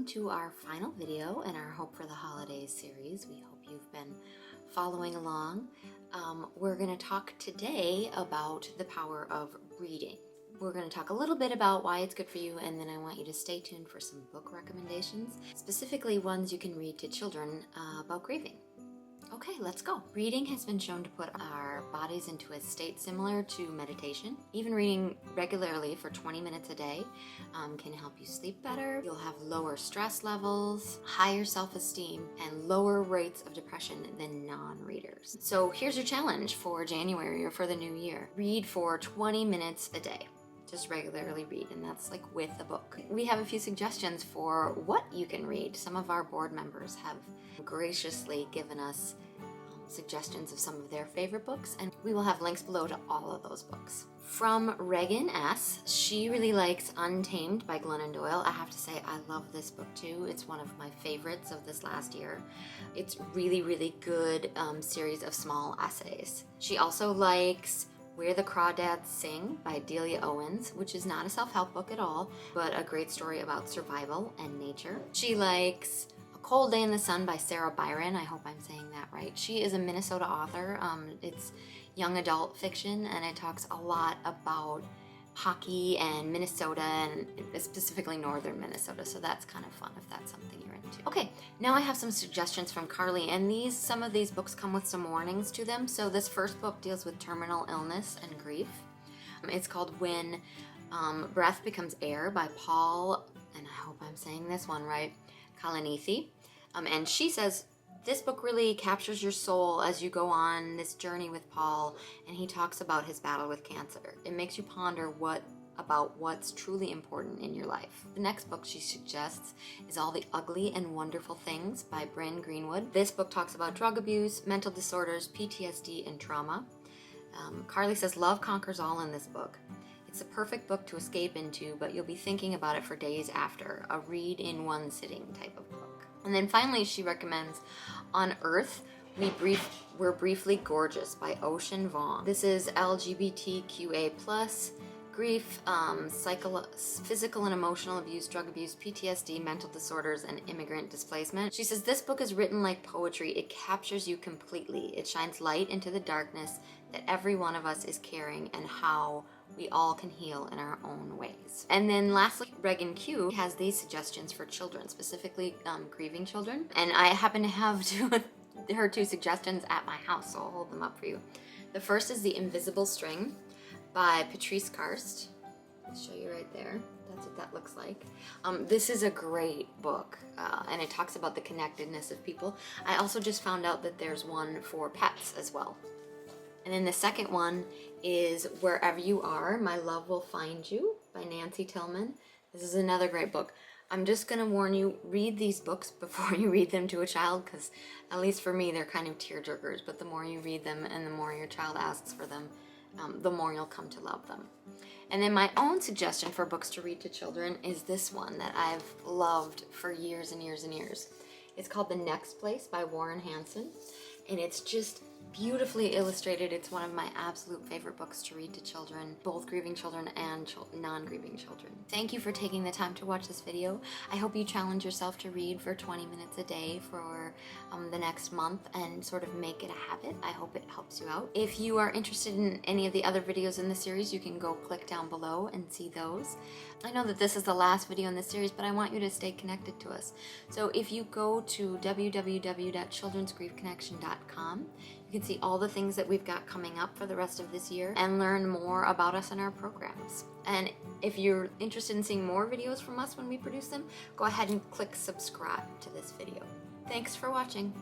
welcome to our final video in our Hope for the Holidays series. We hope you've been following along. We're going to talk today about the power of reading. We're going to talk a little bit about why it's good for you, and then I want you to stay tuned for some book recommendations, specifically ones you can read to children about grieving. Okay, let's go. Reading has been shown to put our bodies into a state similar to meditation. Even reading regularly for 20 minutes a day can help you sleep better. You'll have lower stress levels, higher self-esteem, and lower rates of depression than non-readers. So here's your challenge for January or for the new year. Read for 20 minutes a day. Just regularly read, and that's like with a book. We have a few suggestions for what you can read. Some of our board members have graciously given us suggestions of some of their favorite books, and we will have links below to all of those books. From Reagan S., she really likes Untamed by Glennon Doyle. I have to say, I love this book too. It's one of my favorites of this last year. It's really good series of small essays. She also likes Where the Crawdads Sing by Delia Owens, which is not a self-help book at all, but a great story about survival and nature. She likes A Cold Day in the Sun by Sarah Byron. I hope I'm saying that right. She is a Minnesota author. It's young adult fiction, and it talks a lot about hockey and Minnesota, and specifically northern Minnesota, so that's kind of fun if that's something you're into. Okay, now I have some suggestions from Carly, and some of these books come with some warnings to them. So this first book deals with terminal illness and grief. It's called When Breath Becomes Air by Paul, and I hope I'm saying this one right, Kalanithi. And she says, this book really captures your soul as you go on this journey with Paul, and he talks about his battle with cancer. It makes you ponder about what's truly important in your life. The next book she suggests is All the Ugly and Wonderful Things by Bryn Greenwood. This book talks about drug abuse, mental disorders, PTSD, and trauma. Carly says love conquers all in this book. It's a perfect book to escape into, but you'll be thinking about it for days after. A read in one sitting type of book. And then finally, she recommends On Earth, We're Briefly Gorgeous by Ocean Vuong. This is LGBTQA+, grief, physical and emotional abuse, drug abuse, PTSD, mental disorders, and immigrant displacement. She says, this book is written like poetry. It captures you completely. It shines light into the darkness that every one of us is carrying, and how we all can heal in our own ways. And then lastly, Reagan Q has these suggestions for children, specifically grieving children. And I happen to have her two suggestions at my house, so I'll hold them up for you. The first is The Invisible String by Patrice Karst. I'll show you right there. That's what that looks like. This is a great book, and it talks about the connectedness of people. I also just found out that there's one for pets as well. And then the second one is Wherever You Are, My Love Will Find You by Nancy Tillman. This is another great book. I'm just going to warn you, read these books before you read them to a child, because at least for me, they're kind of tearjerkers, but the more you read them and the more your child asks for them, the more you'll come to love them. And then my own suggestion for books to read to children is this one that I've loved for years and years and years. It's called The Next Place by Warren Hansen, and it's just beautifully illustrated. It's one of my absolute favorite books to read to children, both grieving children and non-grieving children. Thank you for taking the time to watch this video. I hope you challenge yourself to read for 20 minutes a day for the next month and sort of make it a habit. I hope it helps you out. If you are interested in any of the other videos in the series, you can go click down below and see those. I know that this is the last video in this series, but I want you to stay connected to us. So if you go to www.childrensgriefconnection.com, you can see all the things that we've got coming up for the rest of this year and learn more about us and our programs. And if you're interested in seeing more videos from us when we produce them, go ahead and click subscribe to this video. Thanks for watching.